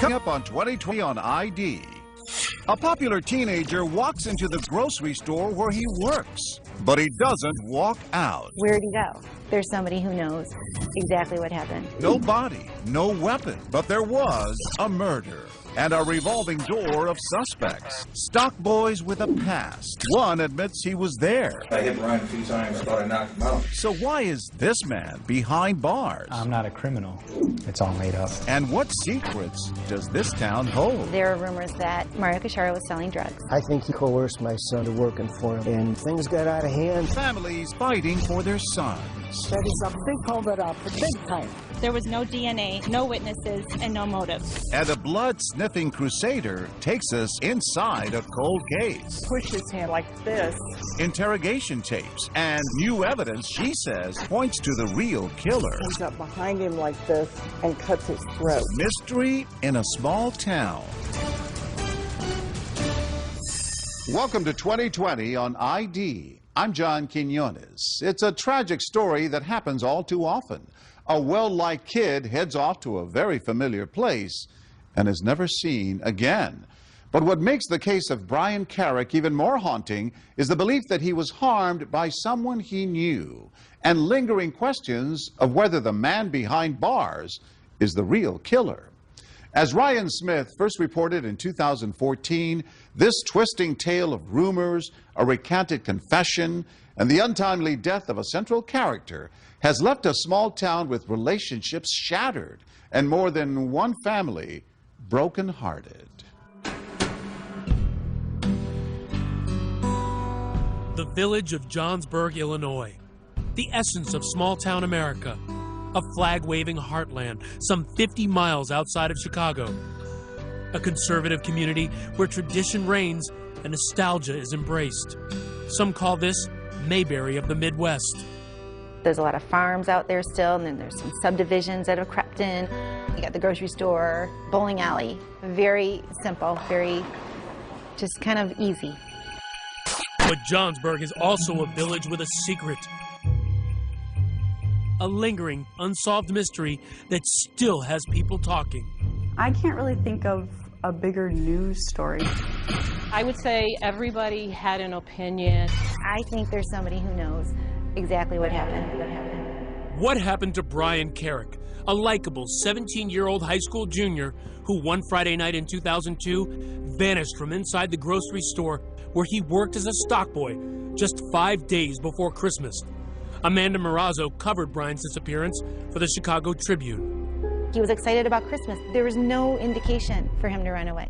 Coming up on 2020 on ID. A popular teenager walks into the grocery store where he works, but he doesn't walk out. Where'd he go? There's somebody who knows exactly what happened. No body, no weapon, but there was a murder and a revolving door of suspects. Stock boys with a past. One admits he was there. I hit Brian a few times. I thought I knocked him out. So why is this man behind bars? I'm not a criminal. It's all made up. And what secrets does this town hold? There are rumors that Mario Cacharo was selling drugs. I think he coerced my son to working for him, and things got out of hand. Families fighting for their sons. That is a big cover-up, big time. There was no DNA, no witnesses, and no motive. And a blood-sniffing crusader takes us inside a cold case. Push his hand like this. Interrogation tapes and new evidence, she says, points to the real killer. Comes up behind him like this and cuts his throat. Mystery in a small town. Welcome to 2020 on ID. I'm John Quinones. It's a tragic story that happens all too often. A well-liked kid heads off to a very familiar place and is never seen again. But what makes the case of Brian Carrick even more haunting is the belief that he was harmed by someone he knew, and lingering questions of whether the man behind bars is the real killer. As Ryan Smith first reported in 2014, this twisting tale of rumors, a recanted confession, and the untimely death of a central character has left a small town with relationships shattered and more than one family broken-hearted. The village of Johnsburg, Illinois, the essence of small-town America. A flag-waving heartland some 50 miles outside of Chicago. A conservative community where tradition reigns and nostalgia is embraced. Some call this Mayberry of the Midwest. There's a lot of farms out there still, and then there's some subdivisions that have crept in. You got the grocery store, bowling alley. Very simple, very just kind of easy. But Johnsburg is also a village with a secret. A lingering, unsolved mystery that still has people talking. I can't really think of a bigger news story. I would say everybody had an opinion. I think there's somebody who knows exactly what happened. What happened to Brian Carrick, a likable 17-year-old high school junior who one Friday night in 2002 vanished from inside the grocery store where he worked as a stock boy just 5 days before Christmas? Amanda Marazzo covered Brian's disappearance for the Chicago Tribune. He was excited about Christmas. There was no indication for him to run away.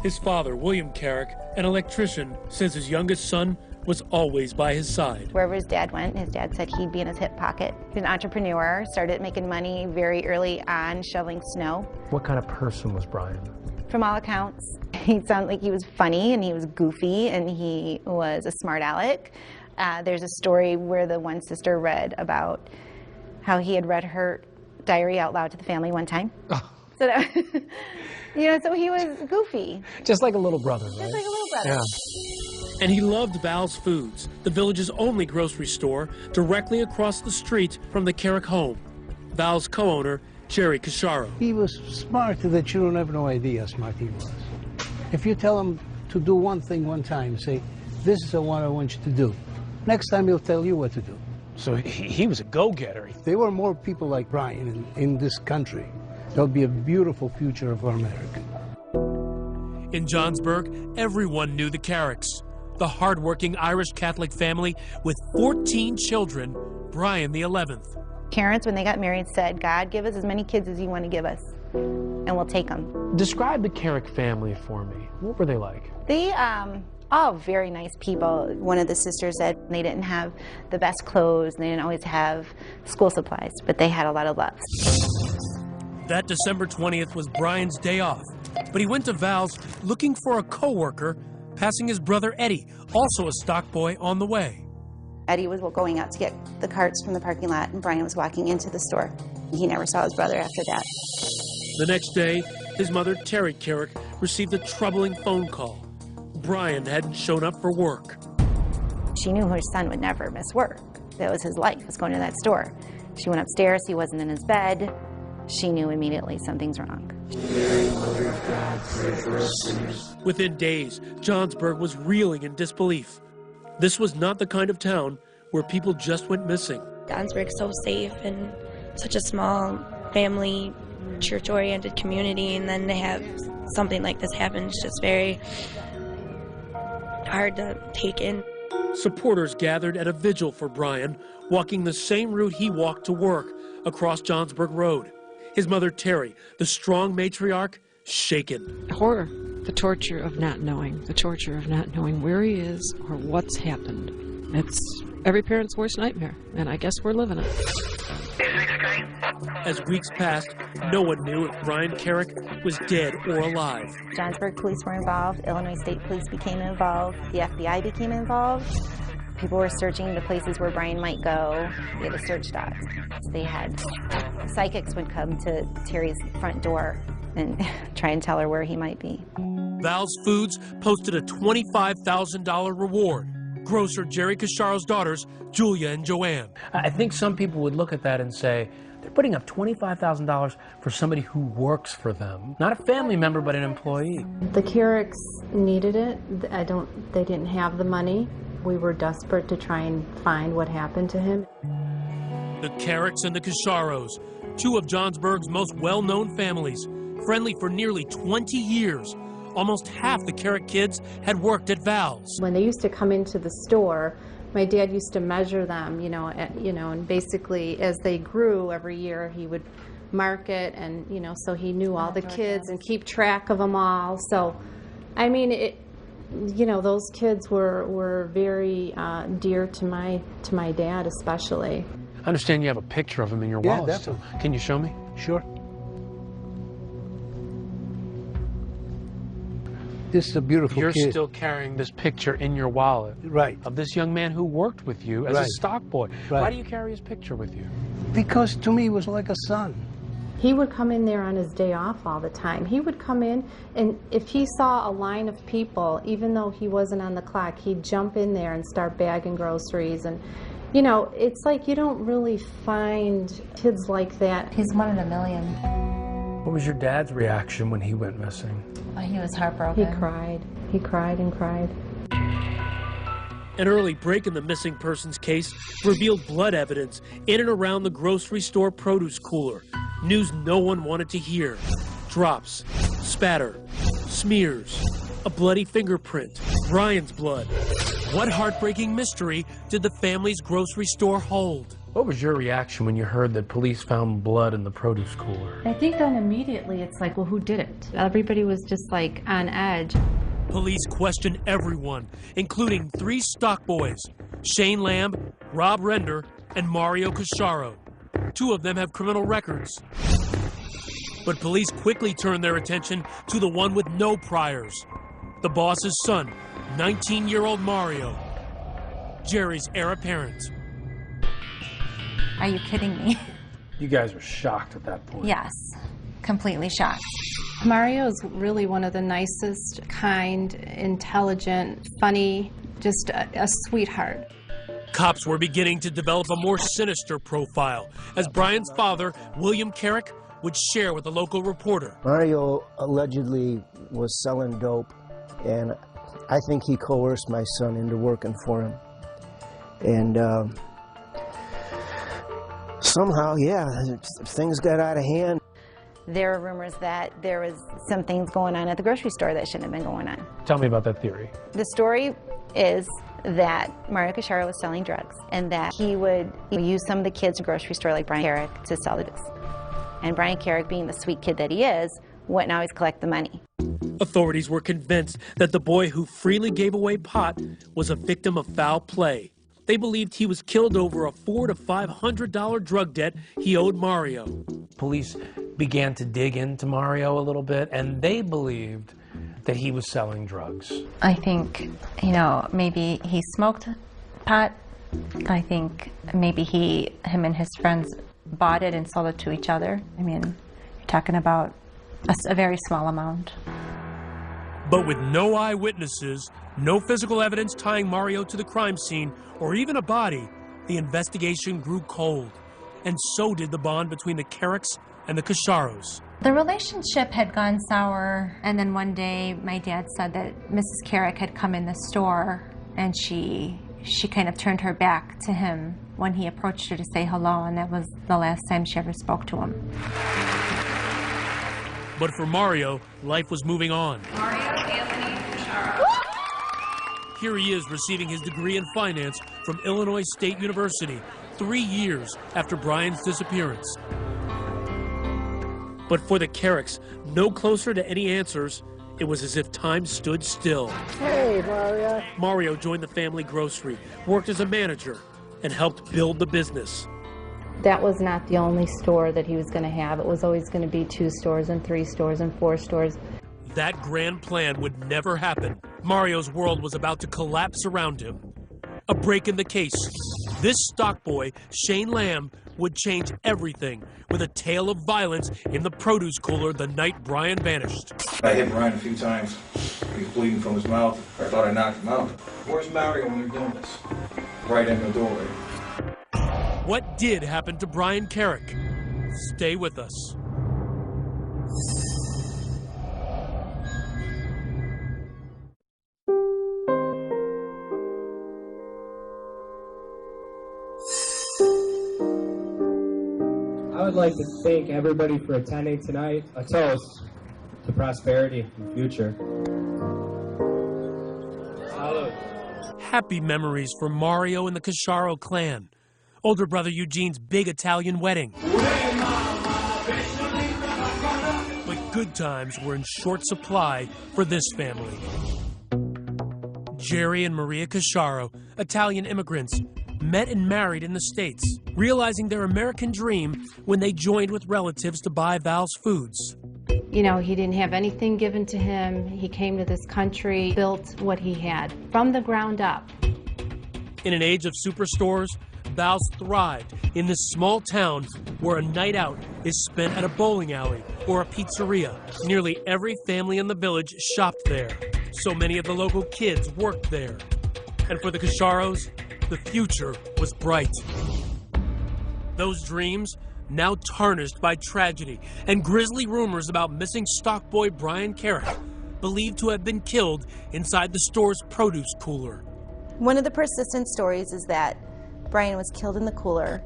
His father, William Carrick, an electrician, says his youngest son was always by his side. Wherever his dad went, his dad said he'd be in his hip pocket. He's an entrepreneur, started making money very early on shoveling snow. What kind of person was Brian? From all accounts, he sounded like he was funny and he was goofy and he was a smart aleck. There's a story where the one sister read about how he had read her diary out loud to the family one time. Oh. So that, so he was goofy. Just like a little brother, right? Just like a little brother. Yeah. And he loved Val's Foods, the village's only grocery store, directly across the street from the Carrick home. Val's co-owner, Jerry Cacharo. He was smart that you don't have no idea how smart he was. If you tell him to do one thing one time, say, this is what I want you to do. Next time he'll tell you what to do. So he was a go-getter. If there were more people like Brian in this country, there'll be a beautiful future for America. In Johnsburg, everyone knew the Carricks, the hardworking Irish Catholic family with 14 children, Brian the 11th. Parents, when they got married, said, God, give us as many kids as you want to give us, and we'll take them. Describe the Carrick family for me. What were they like? They, all very nice people. One of the sisters said they didn't have the best clothes, and they didn't always have school supplies, but they had a lot of love. That December 20th was Brian's day off, but he went to Val's looking for a co-worker, passing his brother Eddie, also a stock boy, on the way. Eddie was going out to get the carts from the parking lot, and Brian was walking into the store. He never saw his brother after that. The next day, his mother, Terry Carrick, received a troubling phone call. Brian hadn't shown up for work. She knew her son would never miss work. That was his life, was going to that store. She went upstairs, he wasn't in his bed. she knew immediately something's wrong. Within days, Johnsburg was reeling in disbelief. This was not the kind of town where people just went missing. Johnsburg's so safe and such a small family, church-oriented community, and then to have something like this happen is just very hard to take in. Supporters gathered at a vigil for Brian, walking the same route he walked to work, across Johnsburg Road. His mother, Terry, the strong matriarch, shaken. Horror, the torture of not knowing, where he is or what's happened. It's every parent's worst nightmare, and I guess we're living it. As weeks passed, no one knew if Brian Carrick was dead or alive. Johnsburg police were involved, Illinois State Police became involved, the FBI became involved. People were searching the places where Brian might go. They had a search dog. They had psychics would come to Terry's front door and try and tell her where he might be. Val's Foods posted a $25,000 reward. Grocer Jerry Casharo's daughters, Julia and Joanne. I think some people would look at that and say, they're putting up $25,000 for somebody who works for them. Not a family member, but an employee. The Carricks needed it. They didn't have the money. We were desperate to try and find what happened to him. The Carricks and the Casharos, two of Johnsburg's most well-known families, friendly for nearly 20 years. Almost half the Carrick kids had worked at Val's. When they used to come into the store, my dad used to measure them, and basically as they grew every year, he would mark it, and so he knew all the kids and keep track of them all. So, I mean, those kids were very dear to my dad, especially. I understand you have a picture of him in your wallet. Yeah, definitely. So can you show me? Sure. This is a beautiful You're kid. still carrying this picture in your wallet. Right. Of this young man who worked with you as a Right. stock boy. Right. Why do you carry his picture with you? Because to me, he was like a son. He would come in there on his day off all the time. He would come in, and if he saw a line of people, even though he wasn't on the clock, he'd jump in there and start bagging groceries. And, it's like you don't really find kids like that. He's one in a million. What was your dad's reaction when he went missing? He was heartbroken. He cried. He cried and cried. An early break in the missing persons case revealed blood evidence in and around the grocery store produce cooler. News no one wanted to hear. Drops, spatter, smears, a bloody fingerprint, Brian's blood. What heartbreaking mystery did the family's grocery store hold? What was your reaction when you heard that police found blood in the produce cooler? I think then immediately it's like, well, who did it? Everybody was just like on edge. Police questioned everyone, including 3 stock boys, Shane Lamb, Rob Render, and Mario Casharo. 2 of them have criminal records. But police quickly turned their attention to the one with no priors, the boss's son, 19-year-old Mario, Jerry's heir apparent. Are you kidding me? You guys were shocked at that point. Yes, completely shocked. Mario is really one of the nicest, kind, intelligent, funny, just a sweetheart. Cops were beginning to develop a more sinister profile as Brian's father, William Carrick, would share with a local reporter. Mario allegedly was selling dope, and I think he coerced my son into working for him. And somehow, things got out of hand. There are rumors that there was some things going on at the grocery store that shouldn't have been going on. Tell me about that theory. The story is that Mario Casharo was selling drugs and that he would use some of the kids in the grocery store like Brian Carrick to sell the goods. And Brian Carrick, being the sweet kid that he is, wouldn't always collect the money. Authorities were convinced that the boy who freely gave away pot was a victim of foul play. They believed he was killed over a $400 to $500 drug debt he owed Mario. Police began to dig into Mario a little bit, and they believed that he was selling drugs. I think, maybe he smoked pot. I think maybe him and his friends bought it and sold it to each other. I mean, you're talking about a very small amount. But with no eyewitnesses, no physical evidence tying Mario to the crime scene, or even a body, the investigation grew cold. And so did the bond between the Carricks and the Casharos. The relationship had gone sour, and then one day my dad said that Mrs. Carrick had come in the store, and she kind of turned her back to him when he approached her to say hello, and that was the last time she ever spoke to him. But for Mario, life was moving on. Mario Anthony Casharo. Here he is receiving his degree in finance from Illinois State University 3 years after Brian's disappearance. But for the Carricks, no closer to any answers, it was as if time stood still. Hey, Mario. Mario joined the family grocery, worked as a manager, and helped build the business. That was not the only store that he was going to have. It was always going to be 2 stores and 3 stores and 4 stores. That grand plan would never happen. Mario's world was about to collapse around him. A break in the case. This stock boy, Shane Lamb, would change everything with a tale of violence in the produce cooler the night Brian vanished. I hit Brian a few times. He was bleeding from his mouth. I thought I knocked him out. Where's Mario when you're doing this? Right in the doorway. What did happen to Brian Carrick? Stay with us. I would like to thank everybody for attending tonight. A toast to prosperity and future. Salud. Happy memories for Mario and the Casharo clan. Older brother Eugene's big Italian wedding. But good times were in short supply for this family. Jerry and Maria Casharo, Italian immigrants, met and married in the States, realizing their American dream when they joined with relatives to buy Val's Foods. You know, he didn't have anything given to him. He came to this country, built what he had from the ground up. In an age of superstores, Val's thrived in this small town where a night out is spent at a bowling alley or a pizzeria. Nearly every family in the village shopped there. So many of the local kids worked there. And for the Casharos, the future was bright. Those dreams now tarnished by tragedy and grisly rumors about missing stock boy Brian Carrick, believed to have been killed inside the store's produce cooler. One of the persistent stories is that Brian was killed in the cooler.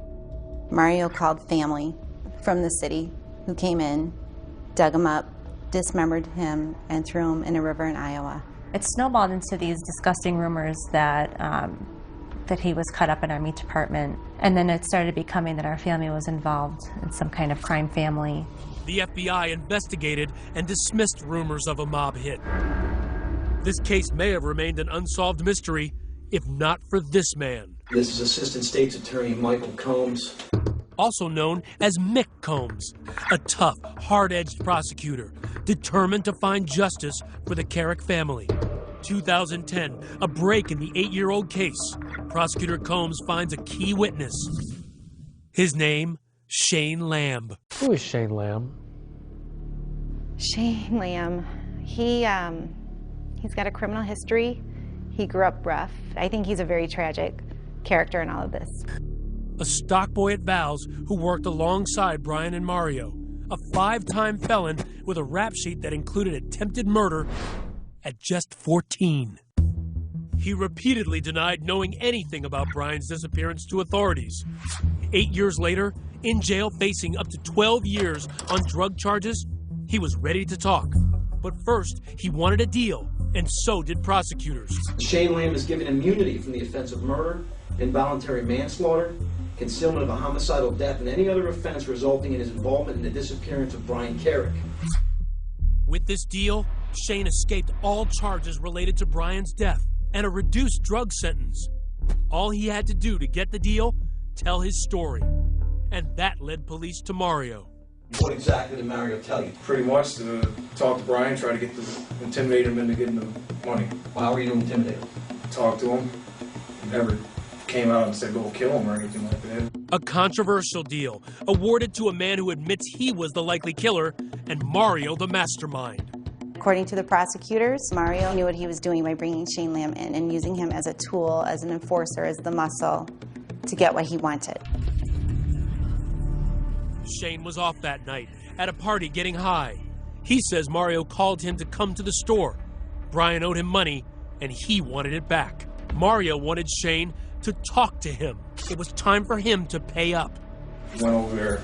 Mario called family from the city who came in, dug him up, dismembered him, and threw him in a river in Iowa. It snowballed into these disgusting rumors that that he was cut up in our meat department, and then it started becoming that our family was involved in some kind of crime family. The FBI investigated and dismissed rumors of a mob hit. This case may have remained an unsolved mystery if not for this man. This is Assistant State's Attorney Michael Combs. Also known as Mick Combs, a tough, hard-edged prosecutor, determined to find justice for the Carrick family. 2010, a break in the 8-year-old case. Prosecutor Combs finds a key witness. His name, Shane Lamb. Who is Shane Lamb? Shane Lamb, he's got a criminal history. He grew up rough. I think he's a very tragic character in all of this. A stock boy at Val's who worked alongside Brian and Mario. A 5-time felon with a rap sheet that included attempted murder at just 14. He repeatedly denied knowing anything about Brian's disappearance to authorities. 8 years later, in jail facing up to 12 years on drug charges, he was ready to talk. But first, he wanted a deal, and so did prosecutors. Shane Lamb is given immunity from the offense of murder, involuntary manslaughter, concealment of a homicidal death, and any other offense resulting in his involvement in the disappearance of Brian Carrick. With this deal, Shane escaped all charges related to Brian's death and a reduced drug sentence. All he had to do to get the deal, tell his story. And that led police to Mario. What exactly did Mario tell you? Pretty much to talk to Brian, try to intimidate him into getting the money. Well, how were you to intimidate him? Talk to him. He never came out and said go kill him or anything like that. A controversial deal, awarded to a man who admits he was the likely killer and Mario the mastermind. According to the prosecutors, Mario knew what he was doing by bringing Shane Lamb in and using him as a tool, as an enforcer, as the muscle to get what he wanted. Shane was off that night at a party getting high. He says Mario called him to come to the store. Brian owed him money, and he wanted it back. Mario wanted Shane to talk to him. It was time for him to pay up. Went over there,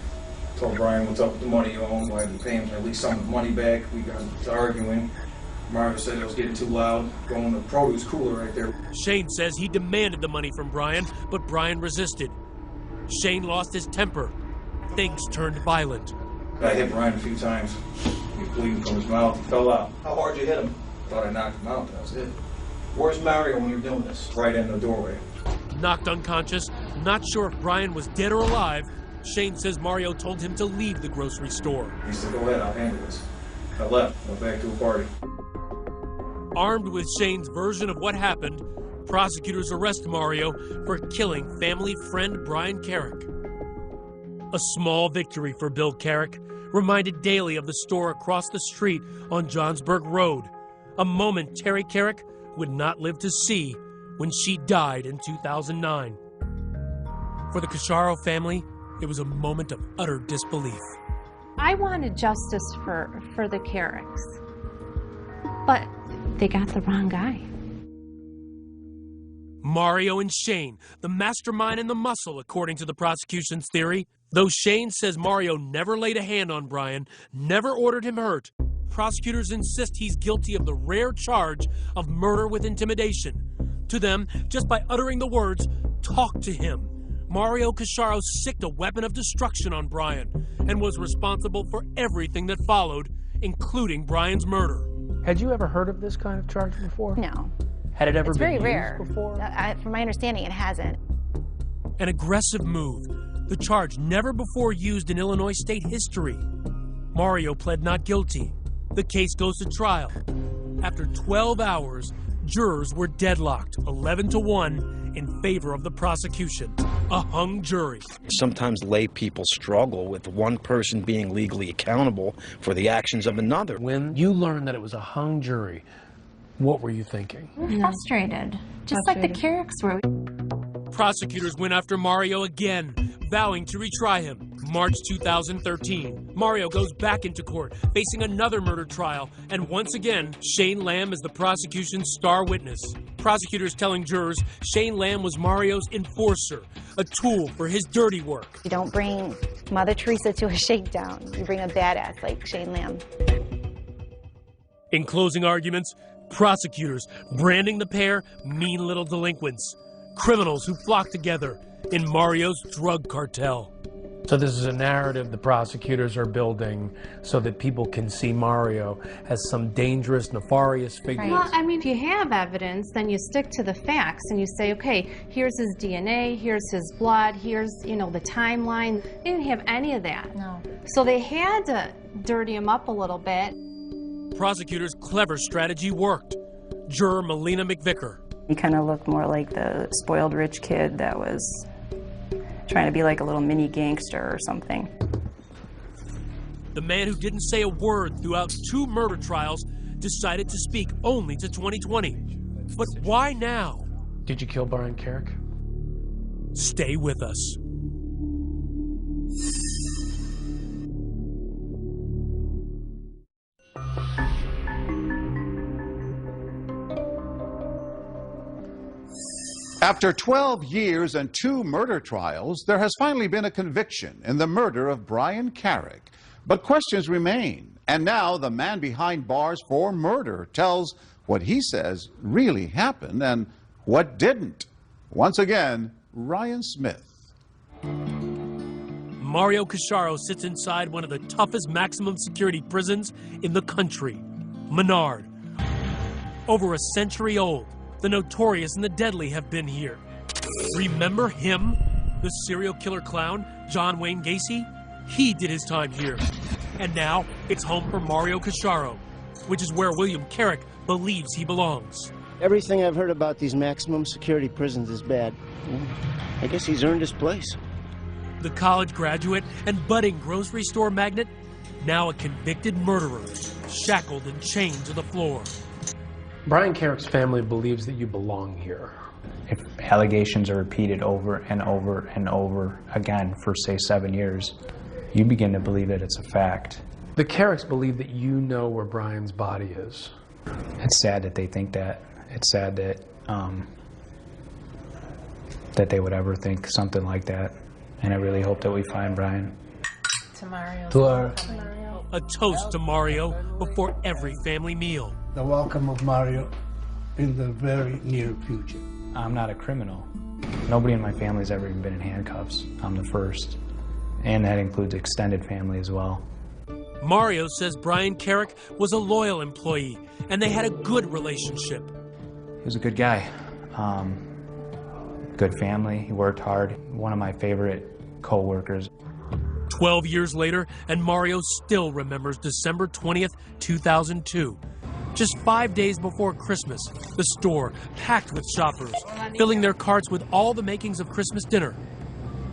told Brian what's up with the money you owe him, I had to pay him at least some of the money back. We got to arguing. Mario said it was getting too loud, going to the produce cooler right there. Shane says he demanded the money from Brian, but Brian resisted. Shane lost his temper. Things turned violent. I hit Brian a few times. He was bleeding from his mouth. He fell out. How hard you hit him? Thought I knocked him out. That was it. Where's Mario when you're doing this? Right in the doorway. Knocked unconscious, not sure if Brian was dead or alive, Shane says Mario told him to leave the grocery store. He said, go ahead, I'll handle this. I left, went back to a party. Armed with Shane's version of what happened, prosecutors arrest Mario for killing family friend Brian Carrick. A small victory for Bill Carrick, reminded daily of the store across the street on Johnsburg Road, a moment Terry Carrick would not live to see when she died in 2009. For the Cacharo family, it was a moment of utter disbelief. I wanted justice for the Carricks, but they got the wrong guy. Mario and Shane, the mastermind and the muscle, according to the prosecution's theory. Though Shane says Mario never laid a hand on Brian, never ordered him hurt, prosecutors insist he's guilty of the rare charge of murder with intimidation. To them, just by uttering the words, "Talk to him," Mario Cacharo sicked a weapon of destruction on Brian and was responsible for everything that followed, including Brian's murder. Had you ever heard of this kind of charge before? No. Had it ever It's been very used rare. before? From my understanding, it hasn't. An aggressive move, the charge never before used in Illinois state history. Mario pled not guilty. The case goes to trial. After 12 hours, jurors were deadlocked, 11-1 in favor of the prosecution. A hung jury. Sometimes lay people struggle with one person being legally accountable for the actions of another. When you learned that it was a hung jury, what were you thinking? Frustrated, just like the Carricks were. Prosecutors went after Mario again, vowing to retry him. March 2013, Mario goes back into court, facing another murder trial, and once again, Shane Lamb is the prosecution's star witness. Prosecutors telling jurors Shane Lamb was Mario's enforcer, a tool for his dirty work. You don't bring Mother Teresa to a shakedown. You bring a badass like Shane Lamb. In closing arguments, prosecutors branding the pair mean little delinquents, criminals who flock together in Mario's drug cartel. So this is a narrative the prosecutors are building so that people can see Mario as some dangerous, nefarious figure. Well, I mean, if you have evidence, then you stick to the facts and you say, okay, here's his DNA, here's his blood, here's, the timeline. They didn't have any of that. No. So they had to dirty him up a little bit. Prosecutors' clever strategy worked. Juror Melina McVicker. He kind of looked more like the spoiled rich kid that was trying to be like a little mini gangster or something. The man who didn't say a word throughout 2 murder trials decided to speak only to 2020. But why now? Did you kill Brian Carrick? Stay with us. After 12 years and 2 murder trials, there has finally been a conviction in the murder of Brian Carrick. But questions remain. And now the man behind bars for murder tells what he says really happened and what didn't. Once again, Ryan Smith. Mario Cacharo sits inside one of the toughest maximum security prisons in the country, Menard. Over a century old, the notorious and the deadly have been here. Remember him? The serial killer clown, John Wayne Gacy? He did his time here. And now, it's home for Mario Cacharo, which is where William Carrick believes he belongs. Everything I've heard about these maximum security prisons is bad. I guess he's earned his place. The college graduate and budding grocery store magnate, now a convicted murderer, shackled and chained to the floor. Brian Carrick's family believes that you belong here. If allegations are repeated over and over and over again for, say, 7 years, you begin to believe that it's a fact. The Carricks believe that you know where Brian's body is. It's sad that they think that. It's sad that that they would ever think something like that. And I really hope that we find Brian. A toast to Mario before every family meal. The welcome of Mario in the very near future. I'm not a criminal. Nobody in my family's ever even been in handcuffs. I'm the first. And that includes extended family as well. Mario says Brian Carrick was a loyal employee and they had a good relationship. He was a good guy. Good family. He worked hard. One of my favorite co-workers. 12 years later, and Mario still remembers December 20th, 2002. Just 5 days before Christmas, the store packed with shoppers, filling their carts with all the makings of Christmas dinner.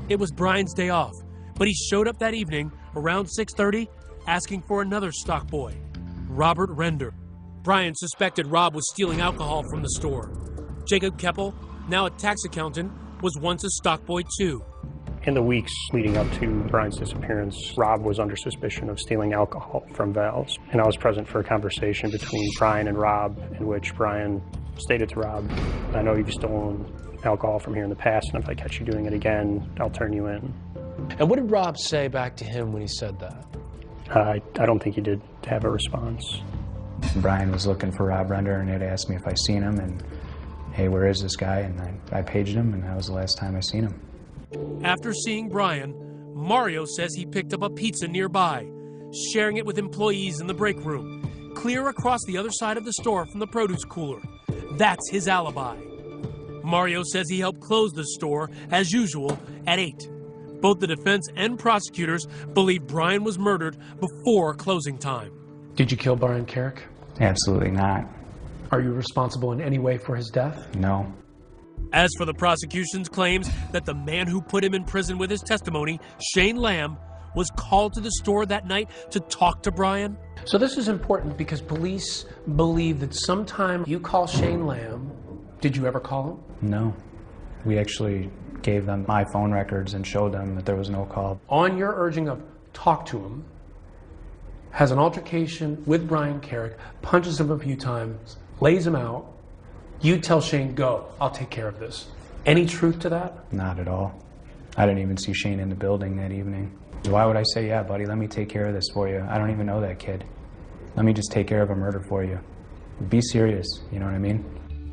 It was Brian's day off, but he showed up that evening around 6:30 asking for another stock boy, Robert Render. Brian suspected Rob was stealing alcohol from the store. Jacob Keppel, now a tax accountant, was once a stock boy too. In the weeks leading up to Brian's disappearance, Rob was under suspicion of stealing alcohol from Val's. And I was present for a conversation between Brian and Rob in which Brian stated to Rob, I know you've stolen alcohol from here in the past, and if I catch you doing it again, I'll turn you in. And what did Rob say back to him when he said that? I don't think he did have a response. Brian was looking for Rob Render and had asked me if I seen him, and hey, where is this guy? And I paged him, and that was the last time I seen him. After seeing Brian, Mario says he picked up a pizza nearby, sharing it with employees in the break room, clear across the other side of the store from the produce cooler. That's his alibi. Mario says he helped close the store, as usual, at 8. Both the defense and prosecutors believe Brian was murdered before closing time. Did you kill Brian Carrick? Absolutely not. Are you responsible in any way for his death? No. As for the prosecution's claims that the man who put him in prison with his testimony, Shane Lamb, was called to the store that night to talk to Brian. So this is important because police believe that sometime you call Shane Lamb. Did you ever call him? No. We actually gave them my phone records and showed them that there was no call. On your urging of talk to him, has an altercation with Brian Carrick, punches him a few times, lays him out. You tell Shane, go, I'll take care of this. Any truth to that? Not at all. I didn't even see Shane in the building that evening. Why would I say, yeah, buddy, let me take care of this for you? I don't even know that kid. Let me just take care of a murder for you. Be serious, you know what I mean?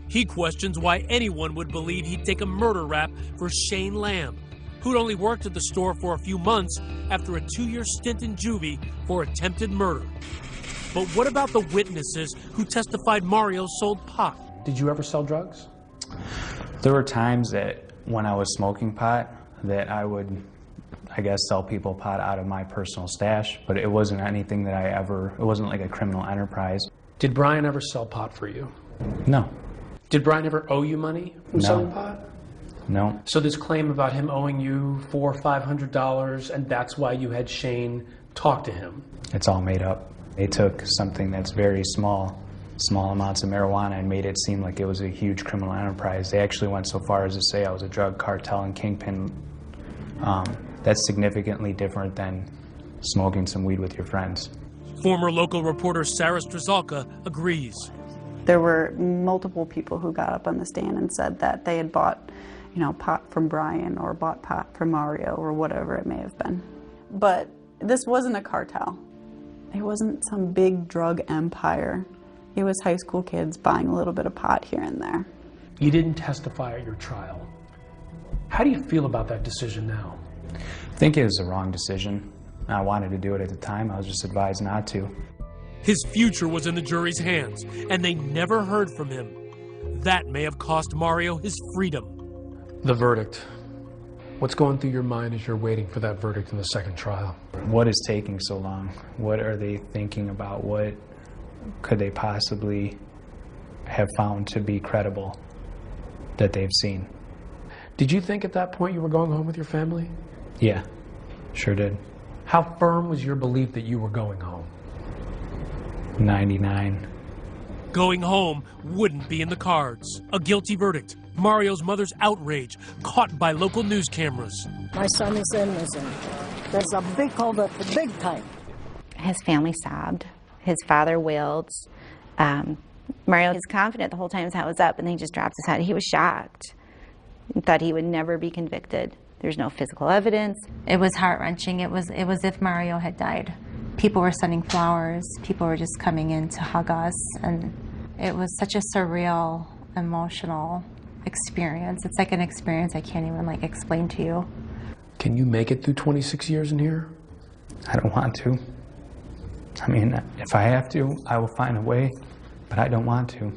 He questions why anyone would believe he'd take a murder rap for Shane Lamb, who'd only worked at the store for a few months after a 2-year stint in juvie for attempted murder. But what about the witnesses who testified Mario sold pot? Did you ever sell drugs? There were times that when I was smoking pot that I would, I guess, sell people pot out of my personal stash, but it wasn't anything that it wasn't like a criminal enterprise. Did Brian ever sell pot for you? No. Did Brian ever owe you money from selling pot? No. So this claim about him owing you $400 or $500, and that's why you had Shane talk to him? It's all made up. They took something that's very small amounts of marijuana and made it seem like it was a huge criminal enterprise. They actually went so far as to say I was a drug cartel and kingpin. That's significantly different than smoking some weed with your friends. Former local reporter Sarah Strzelka agrees. There were multiple people who got up on the stand and said that they had bought, pot from Brian or bought pot from Mario or whatever it may have been. But this wasn't a cartel. It wasn't some big drug empire. It was high school kids buying a little bit of pot here and there. You didn't testify at your trial. How do you feel about that decision now? I think it was the wrong decision. I wanted to do it at the time. I was just advised not to. His future was in the jury's hands, and they never heard from him. That may have cost Mario his freedom. The verdict. What's going through your mind as you're waiting for that verdict in the second trial? What is taking so long? What are they thinking about? What could they possibly have found to be credible that they've seen? Did you think at that point you were going home with your family? Yeah, sure did. How firm was your belief that you were going home? 99. Going home wouldn't be in the cards. A guilty verdict. Mario's mother's outrage, caught by local news cameras. My son is innocent. There's a big holdup, the big time. His family sobbed. His father wailed. Mario was confident the whole time his hat was up, and then he just dropped his hat. He was shocked and thought he would never be convicted. There's no physical evidence. It was heart-wrenching. It was if Mario had died. People were sending flowers. People were just coming in to hug us, and it was such a surreal, emotional experience. It's like an experience I can't even explain to you. Can you make it through 26 years in here? I don't want to. I mean, if I have to, I will find a way, but I don't want to.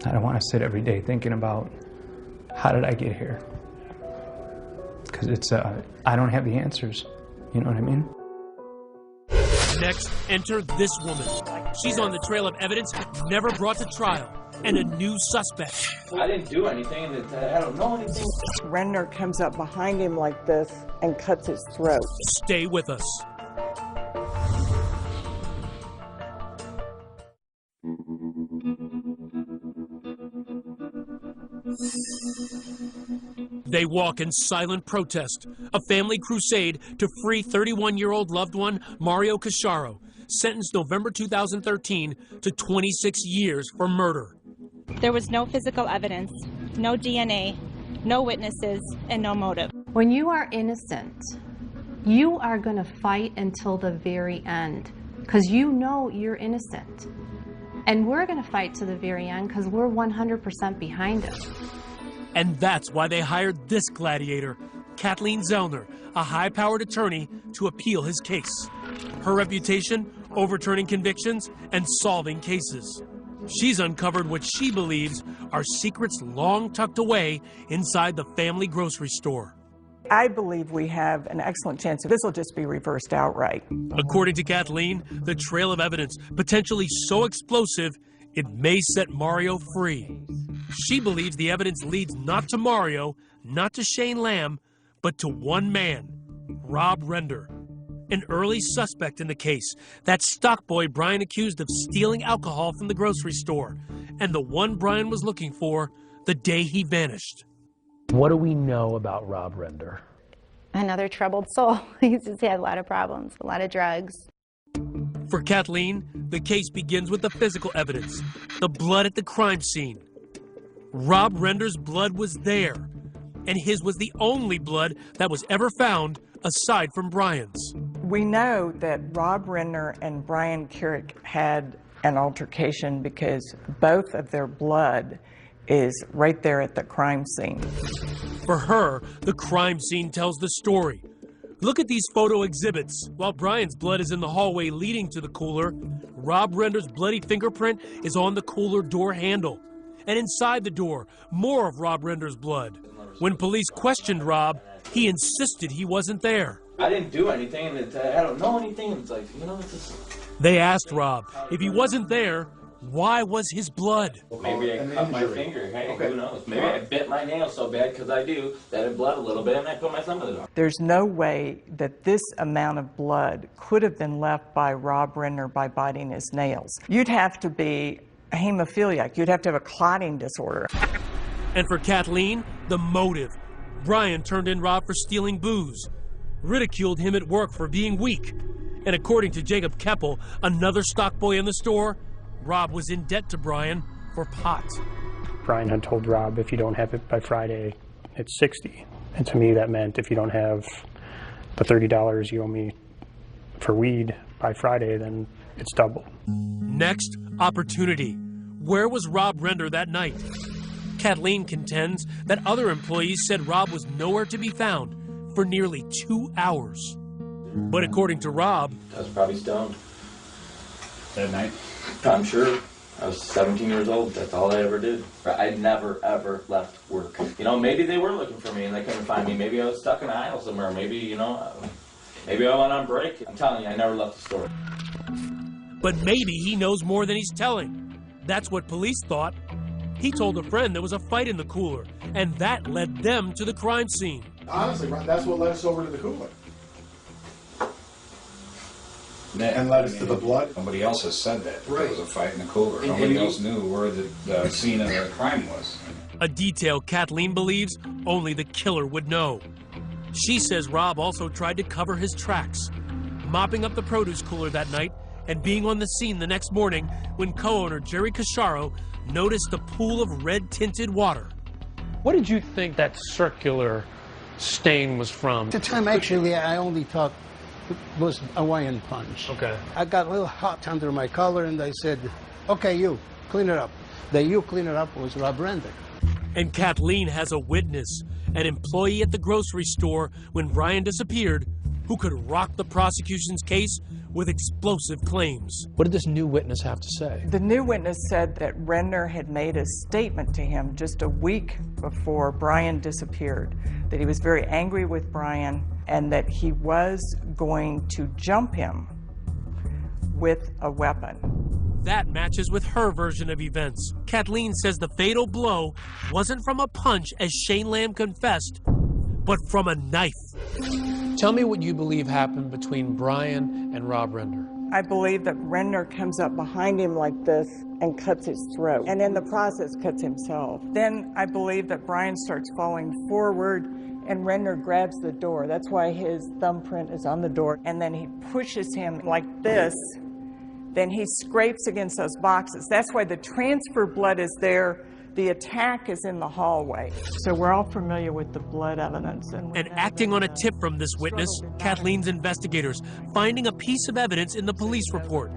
I don't want to sit every day thinking about, how did I get here? Because I don't have the answers. You know what I mean? Next, enter this woman. She's on the trail of evidence never brought to trial and a new suspect. I didn't do anything, and I don't know anything. Renner comes up behind him like this and cuts his throat. Stay with us. They walk in silent protest, a family crusade to free 31-year-old loved one Mario Casciaro, sentenced November 2013 to 26 years for murder. There was no physical evidence, no DNA, no witnesses, and no motive. When you are innocent, you are going to fight until the very end because you know you're innocent. And we're going to fight to the very end because we're 100% behind it. And that's why they hired this gladiator, Kathleen Zellner, a high-powered attorney, to appeal his case. Her reputation, overturning convictions and solving cases. She's uncovered what she believes are secrets long tucked away inside the family grocery store. I believe we have an excellent chance. This will just be reversed outright. According to Kathleen, the trail of evidence, potentially so explosive, it may set Mario free. She believes the evidence leads not to Mario, not to Shane Lamb, but to one man, Rob Render, an early suspect in the case, that stock boy Brian accused of stealing alcohol from the grocery store, and the one Brian was looking for the day he vanished. What do we know about Rob Render? Another troubled soul. He's just had a lot of problems, a lot of drugs. For Kathleen, the case begins with the physical evidence, the blood at the crime scene. Rob Render's blood was there, and his was the only blood that was ever found aside from Brian's. We know that Rob Renner and Brian Carrick had an altercation because both of their blood is right there at the crime scene. For her, the crime scene tells the story. Look at these photo exhibits. While Brian's blood is in the hallway leading to the cooler, Rob Render's bloody fingerprint is on the cooler door handle. And inside the door, more of Rob Render's blood. When police questioned Rob, he insisted he wasn't there. I didn't do anything, and I don't know anything. And it's like, you know, it's just... They asked Rob, if he wasn't there, why was his blood? Maybe I cut my finger. Hey, who knows? Maybe I bit my nail so bad because I do that it bled a little bit, and I put my thumb in the door. There's no way that this amount of blood could have been left by Rob Renner by biting his nails. You'd have to be a hemophiliac. You'd have to have a clotting disorder. And for Kathleen, the motive. Brian turned in Rob for stealing booze, ridiculed him at work for being weak. And according to Jacob Keppel, another stock boy in the store, Rob was in debt to Brian for pot. Brian had told Rob, if you don't have it by Friday, it's $60. And to me, that meant if you don't have the $30 you owe me for weed by Friday, then it's double. Next, opportunity. Where was Rob Render that night? Kathleen contends that other employees said Rob was nowhere to be found for nearly 2 hours. But according to Rob, I was probably stoned. That night? I'm sure. I was 17 years old. That's all I ever did. I never, ever left work. You know, maybe they were looking for me and they couldn't find me. Maybe I was stuck in an aisle somewhere. Maybe, you know, maybe I went on break. I'm telling you, I never left the store. But maybe he knows more than he's telling. That's what police thought. He told a friend there was a fight in the cooler, and that led them to the crime scene. Honestly, that's what led us over to the cooler. And led us to the blood. Nobody else has said that. Right. There was a fight in the cooler. Nobody else knew where the scene of the crime was. A detail Kathleen believes only the killer would know. She says Rob also tried to cover his tracks, mopping up the produce cooler that night and being on the scene the next morning when co-owner Jerry Casciaro noticed a pool of red-tinted water. What did you think that circular stain was from? At the time, actually, I only thought it was Hawaiian punch. Okay. I got a little hot under my collar, and I said, okay, you, clean it up. The you clean it up was Rob Render. And Kathleen has a witness, an employee at the grocery store when Brian disappeared, who could rock the prosecution's case with explosive claims. What did this new witness have to say? The new witness said that Renner had made a statement to him just a week before Brian disappeared, that he was very angry with Brian and that he was going to jump him with a weapon. That matches with her version of events. Kathleen says the fatal blow wasn't from a punch, as Shane Lamb confessed, but from a knife. Tell me what you believe happened between Brian and Rob Render. I believe that Renner comes up behind him like this and cuts his throat, and in the process cuts himself. Then I believe that Brian starts falling forward and Renner grabs the door. That's why his thumbprint is on the door. And then he pushes him like this. Then he scrapes against those boxes. That's why the transfer blood is there. The attack is in the hallway. So we're all familiar with the blood evidence. And acting on a tip from this witness, Kathleen's investigators finding a piece of evidence in the police report,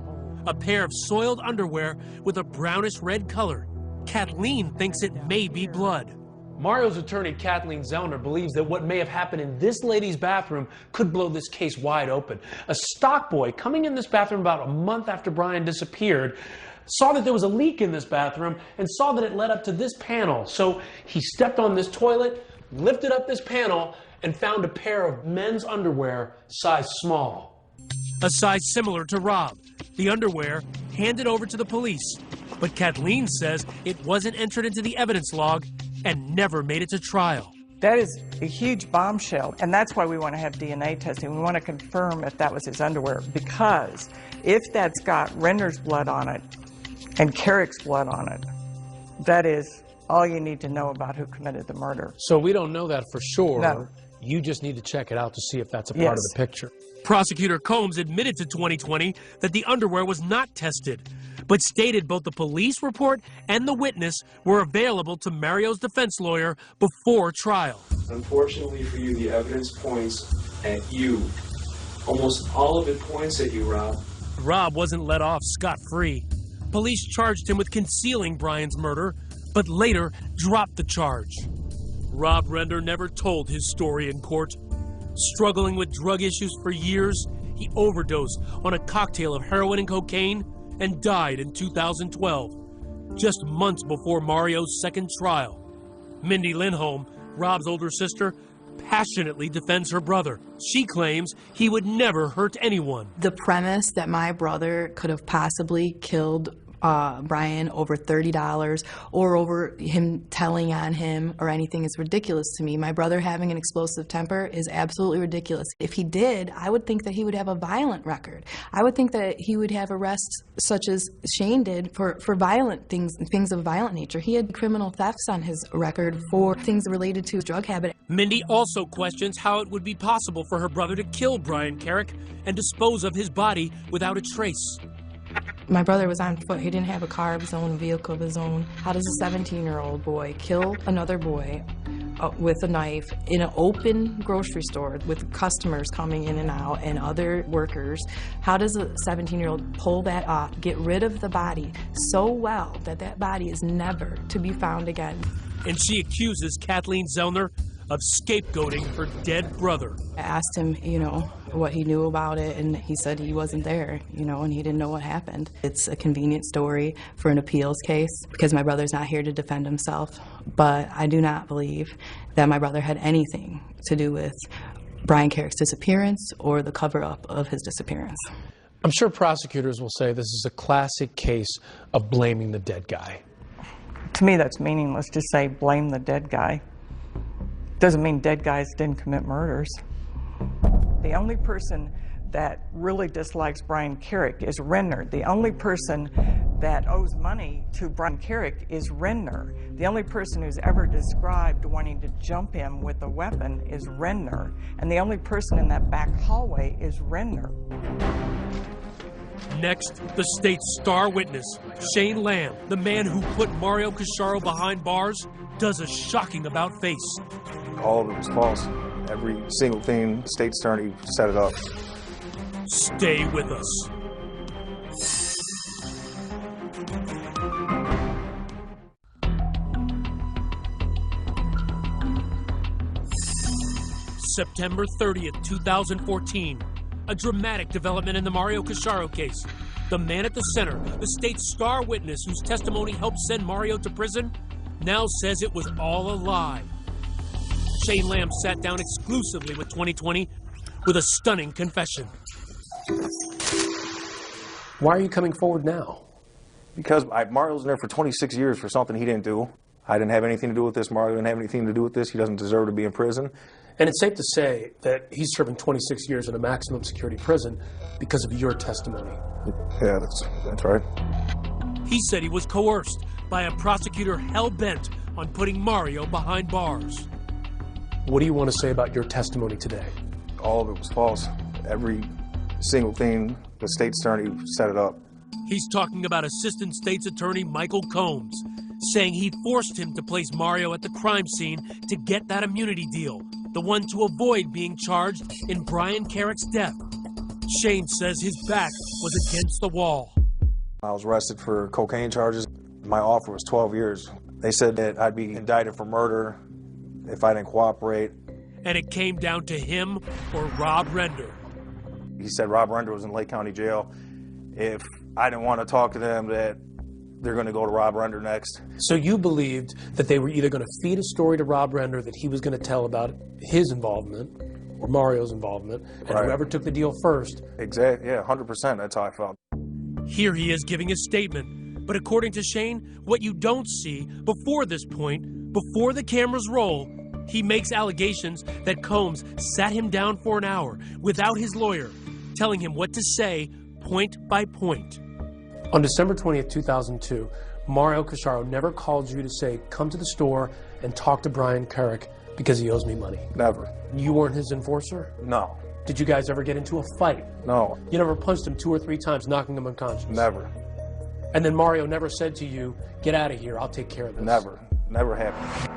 a pair of soiled underwear with a brownish red color. Kathleen thinks it may be blood. Mario's attorney, Kathleen Zellner, believes that what may have happened in this lady's bathroom could blow this case wide open. A stock boy coming in this bathroom about a month after Brian disappeared saw that there was a leak in this bathroom and saw that it led up to this panel. So he stepped on this toilet, lifted up this panel, and found a pair of men's underwear size small. A size similar to Rob. The underwear handed over to the police. But Kathleen says it wasn't entered into the evidence log and never made it to trial. That is a huge bombshell, and that's why we want to have DNA testing. We want to confirm if that was his underwear, because if that's got Renner's blood on it and Carrick's blood on it, that is all you need to know about who committed the murder. So we don't know that for sure. No. You just need to check it out to see if that's a part of the picture. Prosecutor Combs admitted to 2020 that the underwear was not tested, but stated both the police report and the witness were available to Mario's defense lawyer before trial. Unfortunately for you, the evidence points at you. Almost all of it points at you, Rob. Rob wasn't let off scot-free. Police charged him with concealing Brian's murder, but later dropped the charge. Rob Render never told his story in court. Struggling with drug issues for years, he overdosed on a cocktail of heroin and cocaine and died in 2012, just months before Mario's second trial. Mindy Lindholm, Rob's older sister, passionately defends her brother. She claims he would never hurt anyone. The premise that my brother could have possibly killed Brian over $30 or over him telling on him or anything is ridiculous to me. My brother having an explosive temper is absolutely ridiculous. If he did, I would think that he would have a violent record. I would think that he would have arrests such as Shane did for violent things of violent nature. He had criminal thefts on his record for things related to his drug habit. Mindy also questions how it would be possible for her brother to kill Brian Carrick and dispose of his body without a trace. My brother was on foot. He didn't have a car of his own, a vehicle of his own. How does a 17-year-old boy kill another boy with a knife in an open grocery store with customers coming in and out and other workers? How does a 17-year-old pull that off, get rid of the body so well that that body is never to be found again? And she accuses Kathleen Zellner of scapegoating her dead brother. I asked him, what he knew about it, and he said he wasn't there, and he didn't know what happened. It's a convenient story for an appeals case because my brother's not here to defend himself, but I do not believe that my brother had anything to do with Brian Carrick's disappearance or the cover-up of his disappearance. I'm sure prosecutors will say this is a classic case of blaming the dead guy. To me, that's meaningless to say blame the dead guy. Doesn't mean dead guys didn't commit murders. The only person that really dislikes Brian Carrick is Renner. The only person that owes money to Brian Carrick is Renner. The only person who's ever described wanting to jump him with a weapon is Renner. And the only person in that back hallway is Renner. Next, the state's star witness, Shane Lamb, the man who put Mario Casciaro behind bars, does a shocking about-face. All of it was false. Every single thing the state's attorney set it up. Stay with us. September 30th, 2014. A dramatic development in the Mario Casciaro case. The man at the center, the state's star witness whose testimony helped send Mario to prison, now says it was all a lie. Shane Lamb sat down exclusively with 2020 with a stunning confession. Why are you coming forward now? Because Mario was in there for 26 years for something he didn't do. I didn't have anything to do with this. Mario didn't have anything to do with this. He doesn't deserve to be in prison. And it's safe to say that he's serving 26 years in a maximum security prison because of your testimony. Yeah, that's right. He said he was coerced by a prosecutor hell-bent on putting Mario behind bars. What do you want to say about your testimony today? All of it was false. Every single thing the state's attorney set it up. He's talking about Assistant State's Attorney Michael Combs, saying he forced him to place Mario at the crime scene to get that immunity deal, the one to avoid being charged in Brian Carrick's death. Shane says his back was against the wall. I was arrested for cocaine charges. My offer was 12 years. They said that I'd be indicted for murder if I didn't cooperate. And it came down to him or Rob Render. He said Rob Render was in Lake County Jail. If I didn't want to talk to them, that they're going to go to Rob Render next. So you believed that they were either going to feed a story to Rob Render that he was going to tell about his involvement or Mario's involvement, and Right. whoever took the deal first. Exactly, yeah, 100%, that's how I felt. Here he is giving his statement. But according to Shane, what you don't see before this point, before the cameras roll, he makes allegations that Combs sat him down for an hour without his lawyer, telling him what to say point by point. On December 20th, 2002, Mario Casciaro never called you to say, come to the store and talk to Brian Carrick because he owes me money. Never. You weren't his enforcer? No. Did you guys ever get into a fight? No. You never punched him 2 or 3 times, knocking him unconscious? Never. And then Mario never said to you, get out of here, I'll take care of this? Never. Never happened.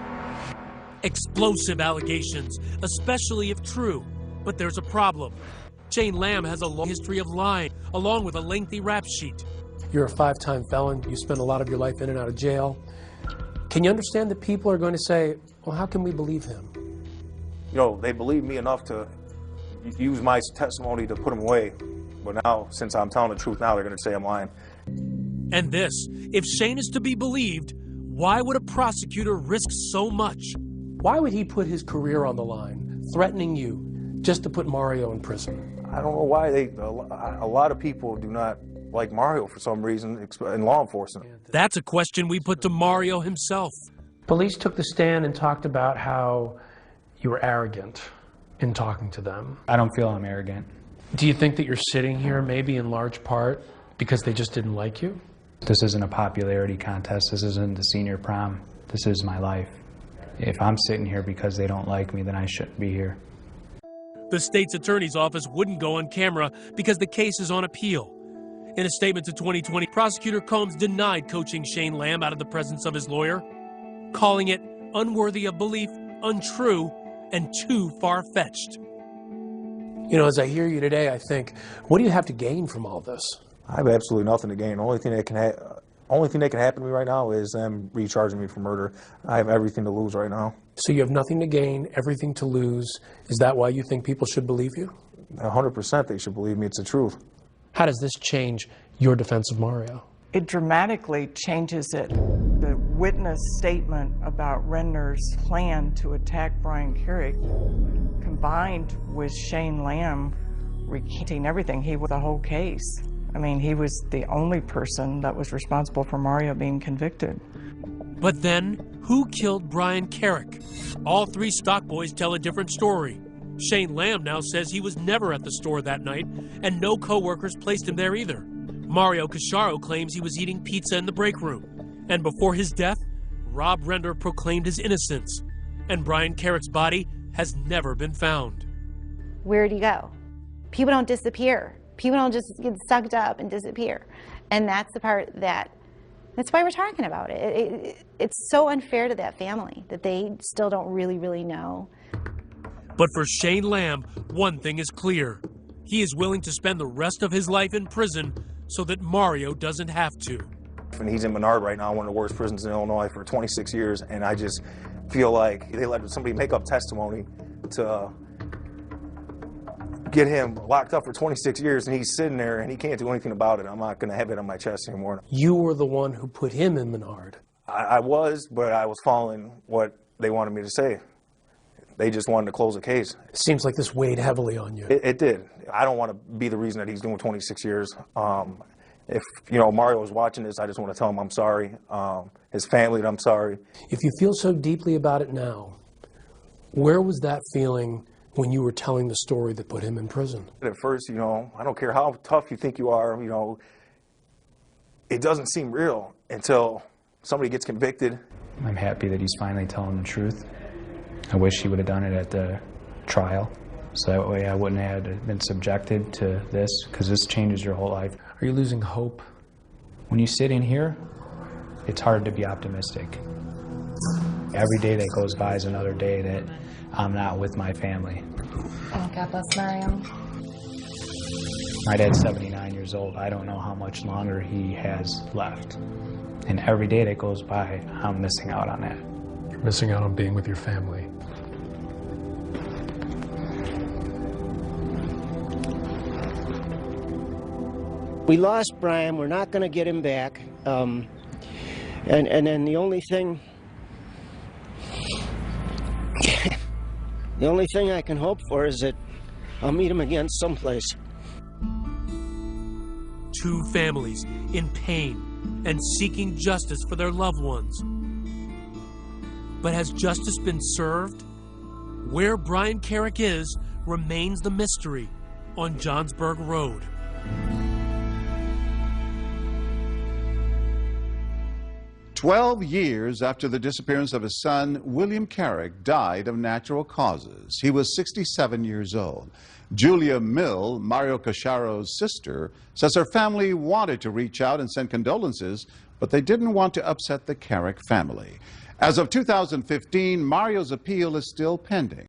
Explosive allegations, especially if true. But there's a problem. Shane Lamb has a long history of lying, along with a lengthy rap sheet. You're a 5-time felon. You spent a lot of your life in and out of jail. Can you understand that people are going to say, well, how can we believe him? You know, they believe me enough to use my testimony to put him away. But now, since I'm telling the truth now, they're going to say I'm lying. And this, if Shane is to be believed, why would a prosecutor risk so much? Why would he put his career on the line, threatening you, just to put Mario in prison? I don't know why a lot of people do not like Mario for some reason in law enforcement. That's a question we put to Mario himself. Police took the stand and talked about how you were arrogant in talking to them. I don't feel I'm arrogant. Do you think that you're sitting here maybe in large part because they just didn't like you? This isn't a popularity contest. This isn't the senior prom. This is my life. If I'm sitting here because they don't like me, then I shouldn't be here. The state's attorney's office wouldn't go on camera because the case is on appeal. In a statement to 2020, Prosecutor Combs denied coaching Shane Lamb out of the presence of his lawyer, calling it unworthy of belief, untrue, and too far-fetched. You know, as I hear you today, I think, what do you have to gain from all this? I have absolutely nothing to gain. The only thing that can happen to me right now is them recharging me for murder. I have everything to lose right now. So you have nothing to gain, everything to lose. Is that why you think people should believe you? 100% they should believe me. It's the truth. How does this change your defense of Mario? It dramatically changes it. The witness statement about Renner's plan to attack Brian Carrick, combined with Shane Lamb recanting everything, he was the whole case. I mean, he was the only person that was responsible for Mario being convicted. But then, who killed Brian Carrick? All 3 stock boys tell a different story. Shane Lamb now says he was never at the store that night, and no co-workers placed him there either. Mario Casciaro claims he was eating pizza in the break room. And before his death, Rob Render proclaimed his innocence. And Brian Carrick's body has never been found. Where'd he go? People don't disappear. People don't just get sucked up and disappear. And that's the part that's why we're talking about it. It's so unfair to that family that they still don't really know. But for Shane Lamb, one thing is clear. He is willing to spend the rest of his life in prison so that Mario doesn't have to. And he's in Menard right now, one of the worst prisons in Illinois, for 26 years, and I just feel like they let somebody make up testimony to get him locked up for 26 years, and he's sitting there and he can't do anything about it. I'm not going to have it on my chest anymore. You were the one who put him in Menard. I was, but I was following what they wanted me to say. They just wanted to close the case. It seems like this weighed heavily on you. It did. I don't want to be the reason that he's doing 26 years. If, you know, Mario was watching this, I just want to tell him I'm sorry. His family, I'm sorry. If you feel so deeply about it now, where was that feeling when you were telling the story that put him in prison? At first, you know, I don't care how tough you think you are, you know, it doesn't seem real until somebody gets convicted. I'm happy that he's finally telling the truth. I wish he would have done it at the trial, so that way I wouldn't have been subjected to this, because this changes your whole life. Are you losing hope? When you sit in here, it's hard to be optimistic. Every day that goes by is another day that I'm not with my family. Oh, God bless Mario. My dad's 79 years old. I don't know how much longer he has left. And every day that goes by, I'm missing out on that. You're missing out on being with your family. We lost Brian. We're not going to get him back. And then the only thing I can hope for is that I'll meet him again someplace. Two families in pain and seeking justice for their loved ones. But has justice been served? Where Brian Carrick is remains the mystery on Johnsburg Road. 12 years after the disappearance of his son, William Carrick died of natural causes. He was 67 years old. Julia Mill, Mario Casciaro's sister, says her family wanted to reach out and send condolences, but they didn't want to upset the Carrick family. As of 2015, Mario's appeal is still pending.